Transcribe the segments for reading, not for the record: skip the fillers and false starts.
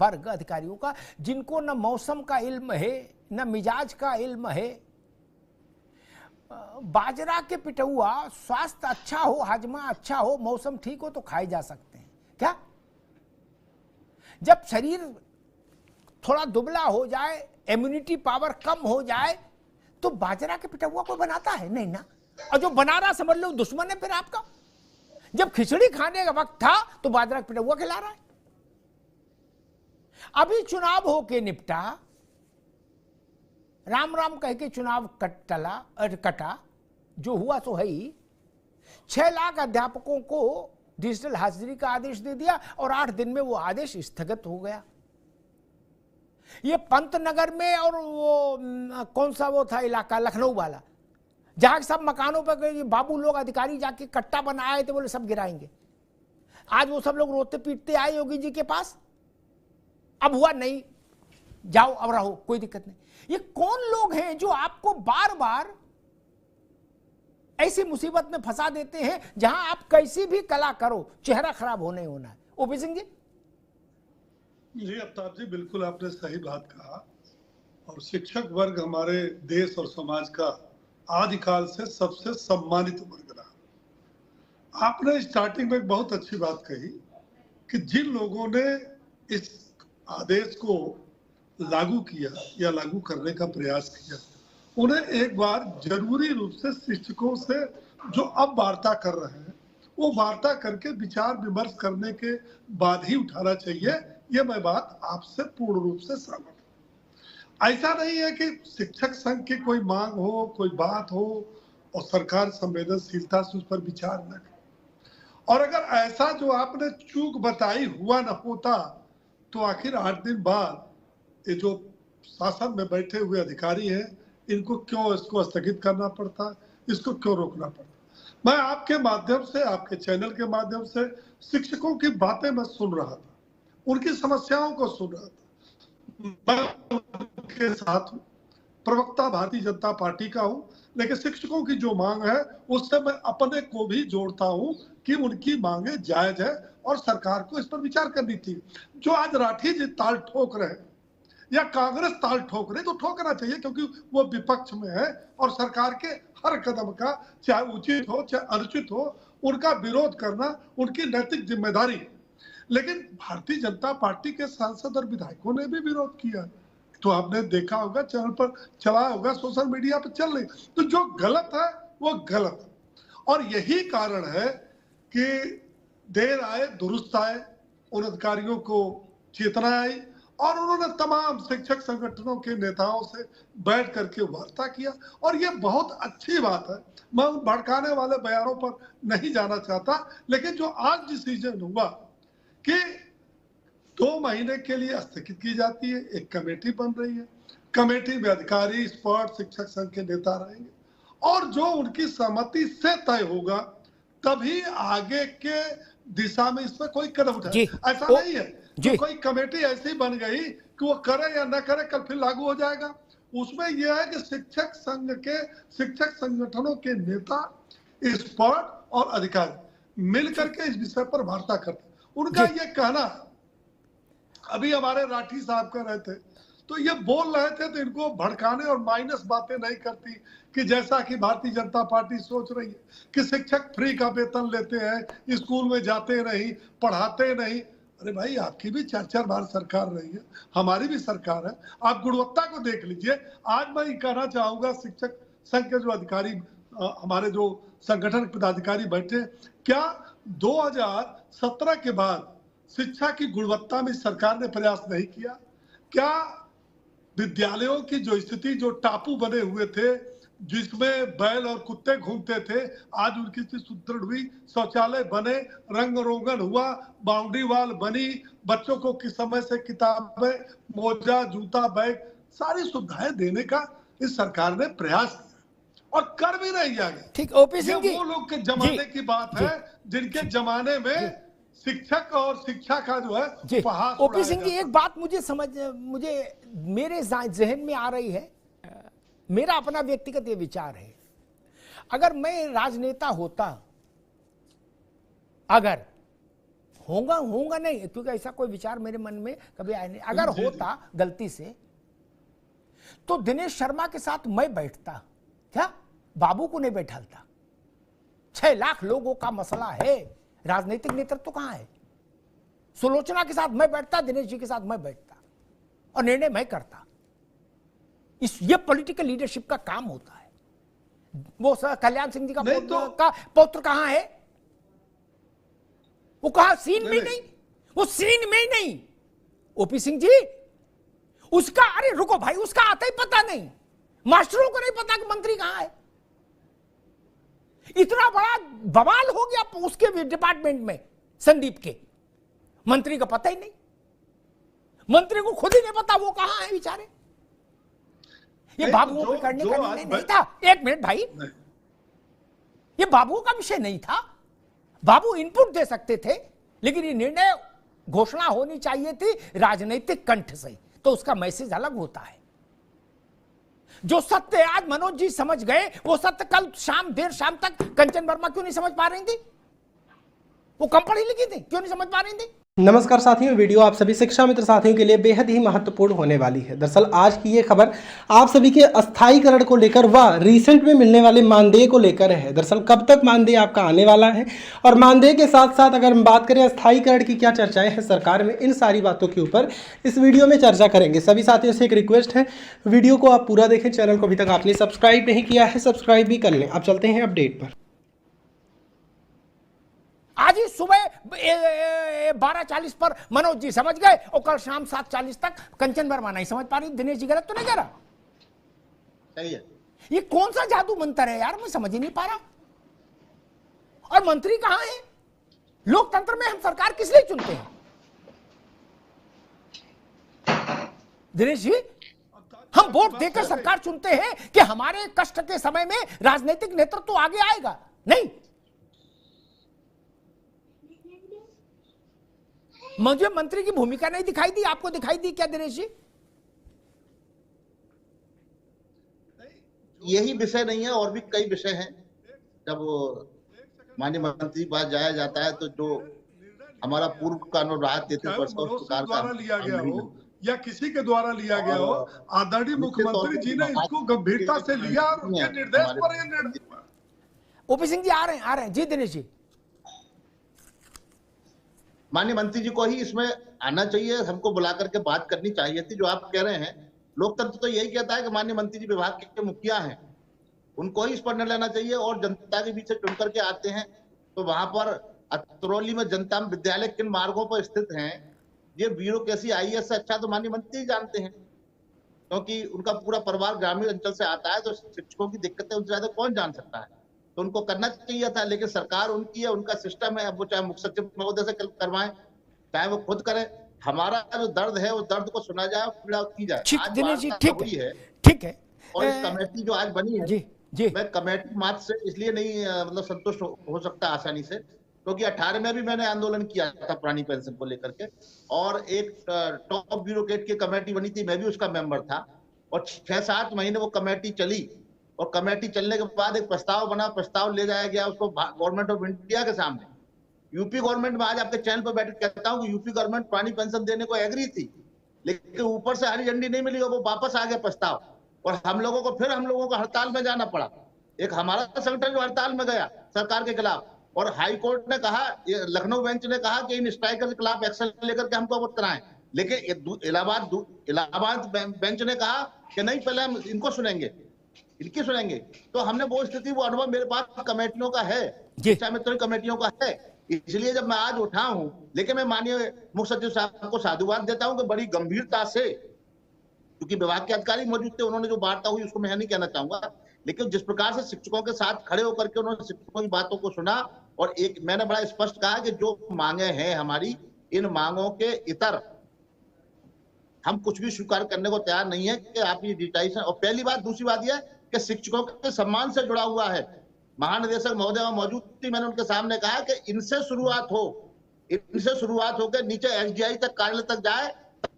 वर्ग अधिकारियों का, जिनको न मौसम का इल्म है न मिजाज का इल्म है। बाजरा के पिटुआ स्वास्थ्य अच्छा हो, हाजमा अच्छा हो, मौसम ठीक हो तो खाए जा सकते हैं क्या? जब शरीर थोड़ा दुबला हो जाए, इम्यूनिटी पावर कम हो जाए, तो बाजरा के पिटुआ कोई बनाता है नहीं ना। और जो बना रहा समझ लो दुश्मन है फिर आपका। जब खिचड़ी खाने का वक्त था तो बाजरा का पिटुआ खिला रहा है। अभी चुनाव होके निपटा, राम राम कह के चुनाव कटा, जो हुआ सो है ही। 6 लाख अध्यापकों को डिजिटल हाजिरी का आदेश दे दिया और 8 दिन में वो आदेश स्थगित हो गया। ये पंतनगर में और वो कौन सा वो था इलाका लखनऊ वाला, जहां सब मकानों पर बाबू लोग अधिकारी जाके कट्टा बनाए थे, बोले सब गिराएंगे। आज वो सब लोग रोते पीटते आए योगी जी के पास, अब हुआ नहीं, जाओ अब रहो, कोई दिक्कत नहीं। ये कौन लोग हैं जो आपको बार बार ऐसी मुसीबत में फंसा देते हैं जहां आप कैसी भी कला करो चेहरा खराब होने होना है? ओपी सिंह जी। जी आफ्ताब जी, बिल्कुल आपने सही बात कहा। और शिक्षक वर्ग हमारे देश और समाज का आदिकाल से सबसे सम्मानित वर्ग रहा। आपने स्टार्टिंग में एक बहुत अच्छी बात कही कि जिन लोगों ने इस आदेश को लागू किया या लागू करने का प्रयास किया, उन्हें एक बार जरूरी रूप से शिक्षकों से जो अब वार्ता कर रहे हैं वो वार्ता करके विचार विमर्श करने के बाद ही उठाना चाहिए। ये मैं बात आपसे पूर्ण रूप से सहमत हूं। ऐसा नहीं है कि शिक्षक संघ की कोई मांग हो, कोई बात हो और सरकार संवेदनशीलता से उस पर विचार न करे। और अगर ऐसा जो आपने चूक बताई हुआ न होता तो आखिर 8 दिन बाद ये जो शासन में बैठे हुए अधिकारी हैं, इनको क्यों इसको स्थगित करना पड़ता, इसको क्यों रोकना पड़ता? मैं आपके माध्यम से, आपके चैनल के माध्यम से शिक्षकों की बातें मैं सुन रहा था, उनकी समस्याओं को सुन रहा था। मैं उनके साथ हूं, प्रवक्ता भारतीय जनता पार्टी का हूं, लेकिन शिक्षकों की जो मांग है उससे मैं अपने को भी जोड़ता हूं कि उनकी मांगे जायज है और सरकार को इस पर विचार करनी थी। जो आज राठी जी ताल ठोक रहे हैं या कांग्रेस ताल ठोक रही, तो ठोकना चाहिए क्योंकि वो विपक्ष में है और सरकार के हर कदम का, चाहे उचित हो चाहे अनुचित हो, उनका विरोध करना उनकी नैतिक जिम्मेदारी। लेकिन भारतीय जनता पार्टी के सांसद और विधायकों ने भी विरोध किया, तो आपने देखा होगा, चैनल पर चला होगा, सोशल मीडिया पर चल रही। तो जो गलत है वो गलत है और यही कारण है कि देर आए दुरुस्त आए, उन अधिकारियों को चेतना आई और उन्होंने तमाम शिक्षक संगठनों के नेताओं से बैठ करके वार्ता किया और ये बहुत अच्छी बात है। मैं उन भड़काने वाले बयानों पर नहीं जाना चाहता, लेकिन जो आज डिसीजन हुआ कि 2 महीने के लिए स्थगित की जाती है, एक कमेटी बन रही है, कमेटी में अधिकारी, एक्सपर्ट, शिक्षक संघ के नेता रहेंगे और जो उनकी सहमति से तय होगा तभी आगे के दिशा में इसमें कोई कदम उठाए। ऐसा नहीं है कि कोई कमेटी ऐसी बन गई कि वो करे या न करे कल फिर लागू हो जाएगा। उसमें यह है कि शिक्षक संघ के, शिक्षक संगठनों के नेता, एक्सपर्ट और अधिकारी मिलकर के इस विषय पर वार्ता करते। उनका ये कहना, अभी हमारे राठी साहब कर रहे थे तो ये बोल रहे थे, तो इनको भड़काने और माइनस बातें नहीं करती कि जैसा कि भारतीय जनता पार्टी सोच रही है कि शिक्षक फ्री का वेतन लेते हैं, स्कूल में जाते नहीं, पढ़ाते नहीं। अरे भाई, आपकी भी 4-4 बार सरकार रही है, हमारी भी सरकार है, आप गुणवत्ता को देख लीजिए। आज मैं ये कहना चाहूंगा, शिक्षक संघ के जो अधिकारी, हमारे जो संगठन पदाधिकारी बैठे, क्या 2017 के बाद शिक्षा की गुणवत्ता में सरकार ने प्रयास नहीं किया? क्या विद्यालयों की जो स्थिति, जो टापू बने हुए थे जिसमें बैल और कुत्ते घूमते थे, आज उनकी स्थिति सुदृढ़ हुई, शौचालय बने, रंग रोगन हुआ, बाउंड्री वॉल बनी, बच्चों को किस समय से किताबें, मोजा, जूता, बैग, सारी सुविधाएं देने का इस सरकार ने प्रयास किया और कर भी रही आगे। ठीक, ओपी सिंह जी, वो लोग के जमाने की बात है जिनके जमाने में शिक्षक और शिक्षा का जो है उपहास। ओपी सिंह जी, एक बात मुझे मेरे जहन में आ रही है, मेरा अपना व्यक्तिगत ये विचार है, अगर मैं राजनेता होता, अगर होगा होगा नहीं, क्योंकि ऐसा कोई विचार मेरे मन में कभी आया नहीं। अगर होता गलती से तो दिनेश शर्मा के साथ मैं बैठता, क्या बाबू को नहीं बैठालता। 6 लाख लोगों का मसला है, राजनीतिक नेतृत्व कहां है? सुलोचना के साथ मैं बैठता, दिनेश जी के साथ मैं बैठता और निर्णय मैं करता। ये पॉलिटिकल लीडरशिप का काम होता है। वो कल्याण सिंह जी का पौत्र कहां है? वो कहा सीन में नहीं, वो सीन में नहीं। ओपी सिंह जी उसका, अरे रुको भाई, उसका आता ही पता नहीं, मास्टरों को नहीं पता कि मंत्री कहां है। इतना बड़ा बवाल हो गया उसके डिपार्टमेंट में, संदीप के मंत्री का पता ही नहीं, मंत्री को खुद ही नहीं पता वो कहां है बेचारे। ये बाबुओं को करने का निर्णय नहीं था। एक मिनट भाई, ये बाबुओं का विषय नहीं था। बाबू इनपुट दे सकते थे, लेकिन ये निर्णय घोषणा होनी चाहिए थी राजनीतिक कंठ से, तो उसका मैसेज अलग होता है। जो सत्य आज मनोज जी समझ गए, वो सत्य कल देर शाम तक कंचन वर्मा क्यों नहीं समझ पा रही थी? वो कम पढ़ी लिखी थी, क्यों नहीं समझ पा रही थी? नमस्कार साथियों, वीडियो आप सभी शिक्षा मित्र साथियों के लिए बेहद ही महत्वपूर्ण होने वाली है। दरअसल आज की ये खबर आप सभी के अस्थायीकरण को लेकर व रिसेंट में मिलने वाले मानदेय को लेकर है। दरअसल कब तक मानदेय आपका आने वाला है और मानदेय के साथ साथ अगर हम बात करें अस्थायीकरण की क्या चर्चाएं हैं सरकार में, इन सारी बातों के ऊपर इस वीडियो में चर्चा करेंगे। सभी साथियों से एक रिक्वेस्ट है, वीडियो को आप पूरा देखें। चैनल को अभी तक आपने सब्सक्राइब नहीं किया है, सब्सक्राइब भी कर लें। अब चलते हैं अपडेट पर। आज ही सुबह 12:40 पर मनोज जी समझ गए और कल शाम 7:40 तक कंचन वर्मा नहीं समझ पा रही। दिनेश जी गलत तो नहीं कह रहा? सही है। ये कौन सा जादू मंत्र है यार, मैं समझ ही नहीं पा रहा। और मंत्री कहां है? लोकतंत्र में हम सरकार किस लिए चुनते हैं? दिनेश जी, हम वोट देकर सरकार चुनते हैं कि हमारे कष्ट के समय में राजनीतिक नेतृत्व आगे आएगा? नहीं, मुझे मंत्री की भूमिका नहीं दिखाई दी। आपको दिखाई दी क्या दिनेश जी? यही विषय नहीं है, और भी कई विषय हैं। जब माननीय मंत्री के पास जाया जाता है तो जो हमारा पूर्व का अनुराग 33% द्वारा लिया गया हो या किसी के द्वारा लिया गया हो, आदरणीय मुख्यमंत्री जी ने इसको गंभीरता से लिया और उनके निर्देश पर यह निर्णय। ओपी सिंह जी आ रहे हैं जी। दिनेश जी, माननीय मंत्री जी को ही इसमें आना चाहिए, हमको बुला करके बात करनी चाहिए थी। जो आप कह रहे हैं, लोकतंत्र तो यही कहता है कि माननीय मंत्री जी विभाग के मुखिया हैं, उनको ही इस पर निर्णय लेना चाहिए। और जनता के बीच से चुन करके आते हैं, तो वहां पर अतरौली में जनता विद्यालय किन मार्गों पर स्थित हैं, ये ब्यूरोक्रेसी IAS से अच्छा तो माननीय मंत्री ही जानते हैं, क्योंकि उनका पूरा परिवार ग्रामीण अंचल से आता है। तो शिक्षकों की दिक्कतें उनसे ज्यादा कौन जान सकता है? तो उनको करना चाहिए था, लेकिन सरकार उनकी है, उनका सिस्टम है। अब वो चाहे मुख्य सचिव महोदय से करवाएं, चाहे वो खुद करें। हमारा जो दर्द है उस दर्द को सुना जाए, पीड़ा की जाए। ठीक दिनेश जी, ठीक है। और इस कमेटी जो आज बनी है जी, मैं कमेटी मात्र से इसलिए नहीं मतलब संतुष्ट हो सकता आसानी से, क्योंकि 18 में भी मैंने आंदोलन किया था पुरानी पेंशन को लेकर के, और एक टॉप ब्यूरोक्रेट की कमेटी बनी थी, मैं भी उसका मेंबर था। और 6-7 महीने वो कमेटी चली, और कमेटी चलने के बाद एक प्रस्ताव बना, प्रस्ताव ले जाया गया उसको गवर्नमेंट ऑफ इंडिया के सामने। यूपी गवर्नमेंट में आज आपके चैनल पर बैठ कहता हूं कि यूपी गवर्नमेंट पुरानी पेंशन देने को एग्री थी, लेकिन ऊपर से हरी झंडी नहीं मिली और वो वापस आ गया प्रस्ताव, और हम लोगों को हड़ताल में जाना पड़ा। एक हमारा संगठन जो हड़ताल में गया सरकार के खिलाफ, और हाई कोर्ट ने कहा, लखनऊ बेंच ने कहा कि इन स्ट्राइकर के खिलाफ एक्शन लेकर के हमको अवगत कराएं। लेकिन इलाहाबाद बेंच ने कहा कि नहीं, पहले हम इनको सुनेंगे, इनकी सुनेंगे। तो हमने वो स्थिति, वो अनुभव मेरे पास कमेटियों का है, शिक्षा मित्र कमेटियों का है। इसलिए जब मैं आज उठा हूं, लेकिन मैं माननीय मुख्य सचिव साहब को साधुवाद देता हूं कि बड़ी गंभीरता से, क्योंकि विभाग के अधिकारी मौजूद थे, उन्होंने जो वार्ता हुई उसको मैं नहीं कहना चाहूंगा, लेकिन जिस प्रकार से शिक्षकों के साथ खड़े होकर के उन्होंने शिक्षकों की बातों को सुना, और एक मैंने बड़ा स्पष्ट कहा कि जो मांगे हैं हमारी, इन मांगों के इतर हम कुछ भी स्वीकार करने को तैयार नहीं है कि आप ये डिजिटाइजेशन। और पहली बात, दूसरी बात यह कि शिक्षकों के सम्मान से जुड़ा हुआ है। महानिदेशक महोदय मौजूद थी, मैंने उनके सामने कहा कि इनसे शुरुआत होकर नीचे SDI तक, कार्यालय तक जाए,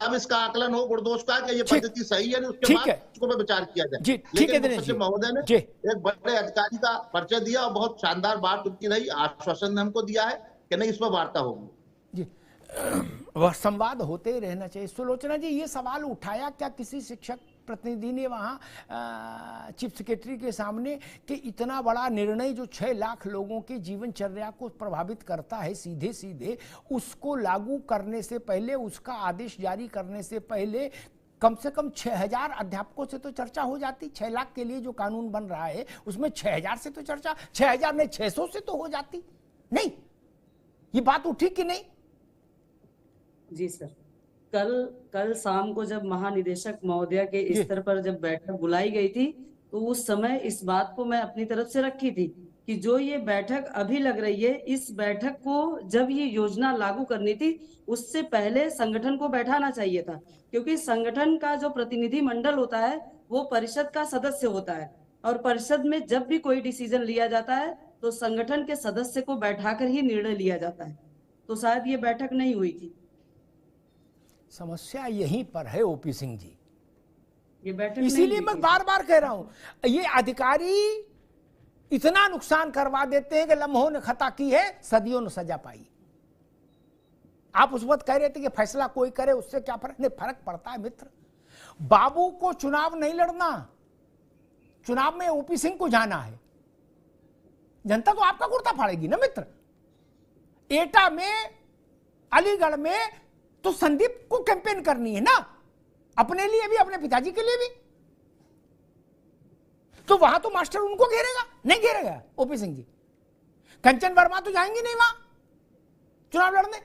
तब इसका आकलन हो गुणदोष का कि ये पद्धति सही है, उसके बाद शिक्षकों पर विचार किया जाए। लेकिन सचिव महोदय ने एक बड़े अधिकारी का परिचय दिया और बहुत शानदार बात उनकी रही, आश्वासन हमको दिया है कि नहीं, इस पर वार्ता होगी। जी वह संवाद होते ही रहना चाहिए। सुलोचना जी, ये सवाल उठाया क्या किसी शिक्षक प्रतिनिधि ने वहाँ चीफ सेक्रेटरी के सामने कि इतना बड़ा निर्णय जो 6 लाख लोगों की जीवनचर्या को प्रभावित करता है सीधे सीधे, उसको लागू करने से पहले, उसका आदेश जारी करने से पहले कम से कम 6000 अध्यापकों से तो चर्चा हो जाती। 6 लाख के लिए जो कानून बन रहा है उसमें 6000 से तो चर्चा, 6000 नहीं 600 से तो हो जाती। नहीं, ये बात उठी कि नहीं? जी सर, कल शाम को जब महानिदेशक महोदया के स्तर पर जब बैठक बुलाई गई थी, तो उस समय इस बात को मैं अपनी तरफ से रखी थी कि जो ये बैठक अभी लग रही है, इस बैठक को जब ये योजना लागू करनी थी उससे पहले संगठन को बैठाना चाहिए था, क्योंकि संगठन का जो प्रतिनिधि मंडल होता है वो परिषद का सदस्य होता है, और परिषद में जब भी कोई डिसीजन लिया जाता है तो संगठन के सदस्य को बैठाकर ही निर्णय लिया जाता है। तो शायद ये बैठक नहीं हुई थी। समस्या यहीं पर है ओपी सिंह जी, ये बैठक इसीलिए मैं बार बार कह रहा हूं, ये अधिकारी इतना नुकसान करवा देते हैं कि लम्हों ने खता की है, सदियों ने सजा पाई। आप उस वक्त कह रहे थे कि फैसला कोई करे उससे क्या फर्क, नहीं फर्क पड़ता है मित्र। बाबू को चुनाव नहीं लड़ना, चुनाव में ओपी सिंह को जाना है। जनता तो आपका कुर्ता फाड़ेगी ना मित्र। एटा में, अलीगढ़ में तो संदीप को कैंपेन करनी है ना, अपने लिए भी, अपने पिताजी के लिए भी। तो वहां तो मास्टर उनको घेरेगा, नहीं घेरेगा ओपी सिंह जी। कंचन वर्मा तो जाएंगे नहीं वहां चुनाव लड़ने।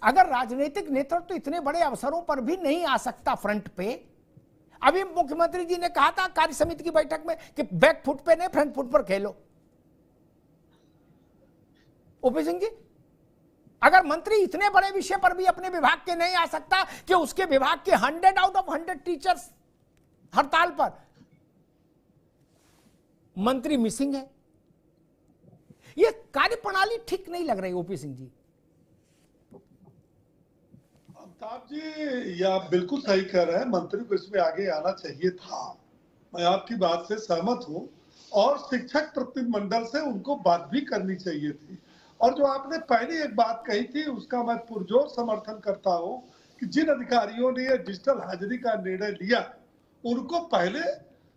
अगर राजनीतिक नेतृत्व तो इतने बड़े अवसरों पर भी नहीं आ सकता फ्रंट पे। अभी मुख्यमंत्री जी ने कहा था कार्य समिति की बैठक में कि बैक फुट पे नहीं फ्रंट फुट पर खेलो। ओपी सिंह जी, अगर मंत्री इतने बड़े विषय पर भी अपने विभाग के नहीं आ सकता कि उसके विभाग के 100 आउट ऑफ 100 टीचर्स हड़ताल पर, मंत्री मिसिंग है, ये कार्यप्रणाली ठीक नहीं लग रही ओपी सिंह जी। अमिताभ जी, ये आप बिल्कुल सही कह रहे हैं, मंत्री को इसमें आगे आना चाहिए था। मैं आपकी बात से सहमत हूं, और शिक्षक प्रतिनिधिमंडल से उनको बात भी करनी चाहिए थी। और जो आपने पहले एक बात कही थी उसका मैं पुरजोर समर्थन करता हूं कि जिन अधिकारियों ने डिजिटल हाजिरी का निर्णय लिया उनको पहले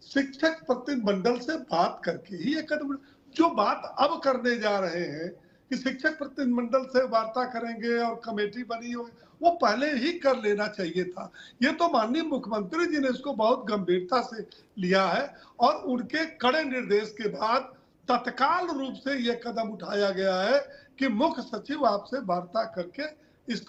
शिक्षक प्रतिनिधिमंडल से बात करके ही एक कदम, जो बात अब करने जा रहे हैं कि शिक्षक प्रतिनिधिमंडल से वार्ता करेंगे और कमेटी बनी हो, वो पहले ही कर लेना चाहिए था। ये तो माननीय मुख्यमंत्री जी ने इसको बहुत गंभीरता से लिया है, और उनके कड़े निर्देश के बाद तत्काल रूप से यह कदम उठाया गया है कि मुख्य सचिव आपसे वार्ता करके इस पर